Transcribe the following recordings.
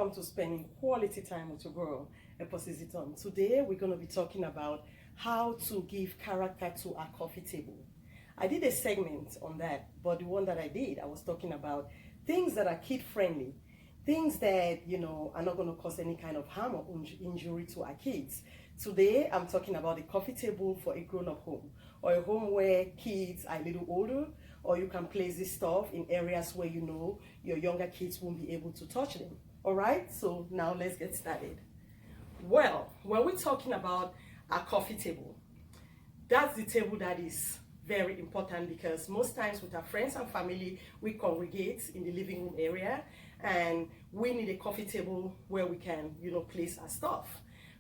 welcome to spending quality time with your girl, Eposi Ziton. Today we're going to be talking about how to give character to our coffee table. I did a segment on that, but the one that I did, I was talking about things that are kid friendly, things that, are not going to cause any kind of harm or injury to our kids. Today I'm talking about a coffee table for a grown-up home, or a home where kids are a little older, or you can place this stuff in areas where your younger kids won't be able to touch them. All right, so now let's get started. Well, when we're talking about a coffee table, that's the table that is very important, because most times with our friends and family, we congregate in the living room area and we need a coffee table where we can, place our stuff.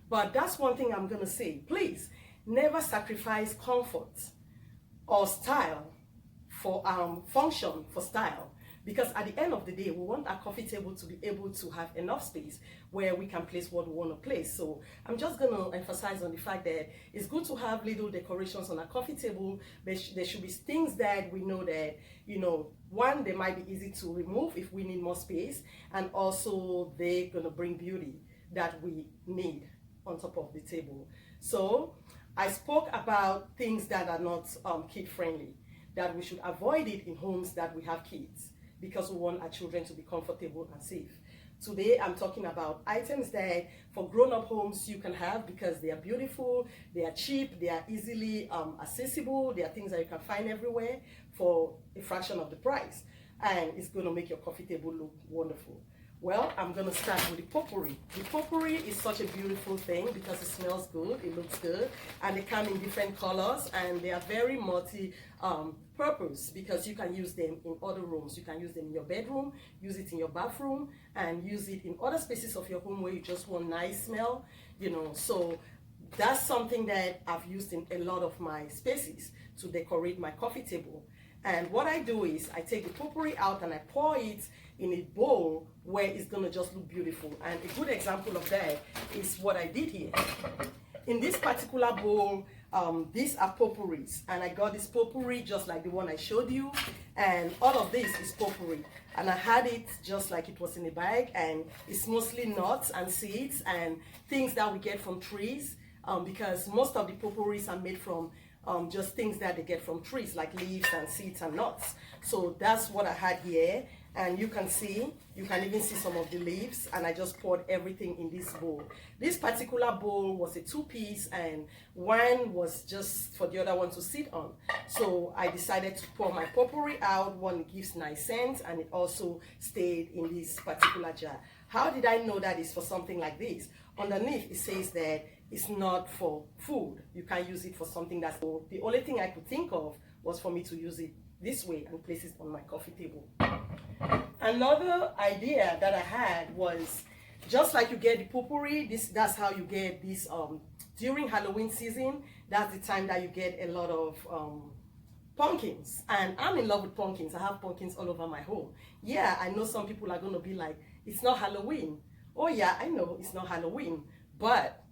But that's one thing I'm gonna say, please never sacrifice comfort or style for function for style, because at the end of the day, we want our coffee table to be able to have enough space where we can place what we want to place. So I'm just going to emphasize on the fact that it's good to have little decorations on our coffee table. There should be things that we know that, one, they might be easy to remove if we need more space, and also they're going to bring beauty that we need on top of the table. So I spoke about things that are not kid friendly, that we should avoid it in homes that we have kids, because we want our children to be comfortable and safe. Today I'm talking about items that for grown-up homes you can have, because they are beautiful, they are cheap, they are easily accessible, they are things that you can find everywhere for a fraction of the price, and it's going to make your coffee table look wonderful. Well, I'm going to start with the potpourri. The potpourri is such a beautiful thing because it smells good, it looks good, and they come in different colors, and they are very multi-purpose, because you can use them in other rooms. You can use them in your bedroom, use it in your bathroom, and use it in other spaces of your home where you just want nice smell, So that's something that I've used in a lot of my spaces to decorate my coffee table. And what I do is I take the potpourri out and I pour it in a bowl where it's gonna just look beautiful. And a good example of that is what I did here. In this particular bowl, these are potpourris, and I got this potpourri just like the one I showed you, and all of this is potpourri, and I had it just like it was in a bag, and it's mostly nuts and seeds and things that we get from trees, because most of the potpourris are made from just things that they get from trees, like leaves and seeds and nuts. So that's what I had here, and you can even see some of the leaves, and I just poured everything in this bowl. This particular bowl was a two-piece, and one was just for the other one to sit on. So I decided to pour my potpourri out. One, gives nice scent, and it also stayed in this particular jar. How did I know that it's for something like this? Underneath it says that it's not for food. You can't use it for something that's... The only thing I could think of was for me to use it this way and place it on my coffee table. Another idea that I had was, just like you get the potpourri, that's how you get this during Halloween season. That's the time that you get a lot of pumpkins, and I'm in love with pumpkins. I have pumpkins all over my home. Yeah, I know some people are going to be like, it's not Halloween. Oh yeah, I know it's not Halloween, but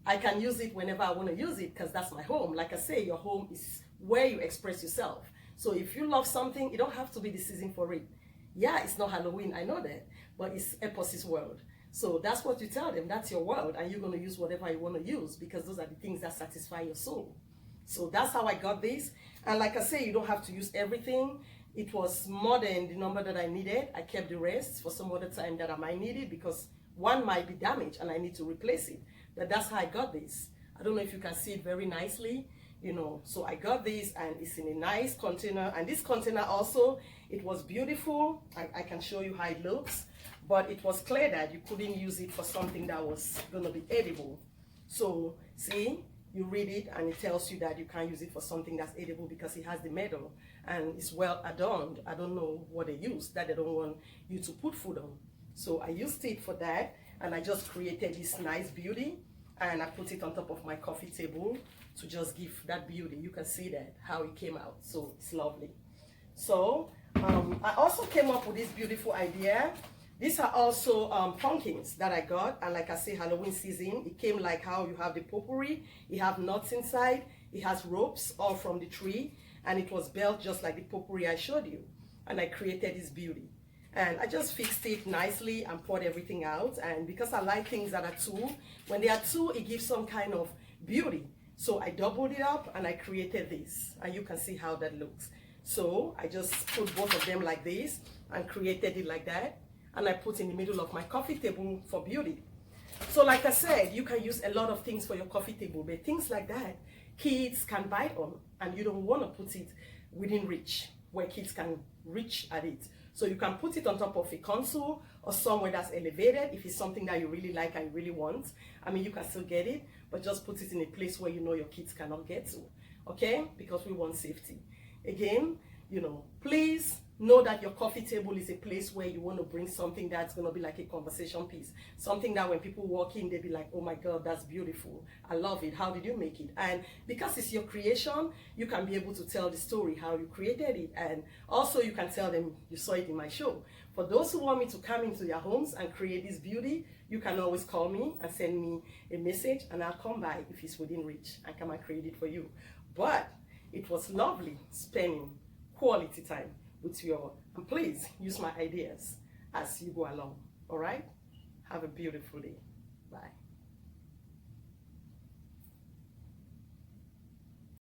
I can use it whenever I want to use it, because that's my home. Like I say, your home is where you express yourself. So if you love something, you don't have to be the season for it. Yeah, it's not Halloween, I know that, but it's Eposi's world. So that's what you tell them, that's your world, and you're going to use whatever you want to use, because those are the things that satisfy your soul. So that's how I got this. And like I say, you don't have to use everything. It was more than the number that I needed. I kept the rest for some other time that I might need it, because one might be damaged and I need to replace it. But that's how I got this. I don't know if you can see it very nicely, so I got this, and it's in a nice container. And this container also, it was beautiful. I can show you how it looks, but it was clear that you couldn't use it for something that was going to be edible. So see, you read it and it tells you that you can't use it for something that's edible, because it has the metal and it's well adorned. I don't know what they use that they don't want you to put food on. So I used it for that, and I just created this nice beauty, and I put it on top of my coffee table to just give that beauty. You can see that, how it came out. So it's lovely. So I also came up with this beautiful idea. These are also pumpkins that I got, and like I say, Halloween season, it came like how you have the potpourri, it have nuts inside, it has ropes all from the tree, and it was built just like the potpourri I showed you, and I created this beauty. And I just fixed it nicely and poured everything out. And because I like things that are two, when they are two, it gives some kind of beauty. So I doubled it up and I created this. And you can see how that looks. So I just put both of them like this and created it like that. And I put in the middle of my coffee table for beauty. So like I said, you can use a lot of things for your coffee table, but things like that, kids can bite on, and you don't want to put it within reach, where kids can reach at it. So you can put it on top of a console or somewhere that's elevated if it's something that you really like and you really want. I mean, you can still get it, but just put it in a place where you know your kids cannot get to, okay? Because we want safety. Again, you know, please know that your coffee table is a place where you want to bring something that's going to be like a conversation piece. Something that when people walk in, they'll be like, oh my God, that's beautiful. I love it. How did you make it? And because it's your creation, you can be able to tell the story, how you created it. And also you can tell them you saw it in my show. For those who want me to come into their homes and create this beauty, you can always call me and send me a message, and I'll come by if it's within reach and come and create it for you. But it was lovely spending quality time with you all. And please use my ideas as you go along. All right? Have a beautiful day. Bye.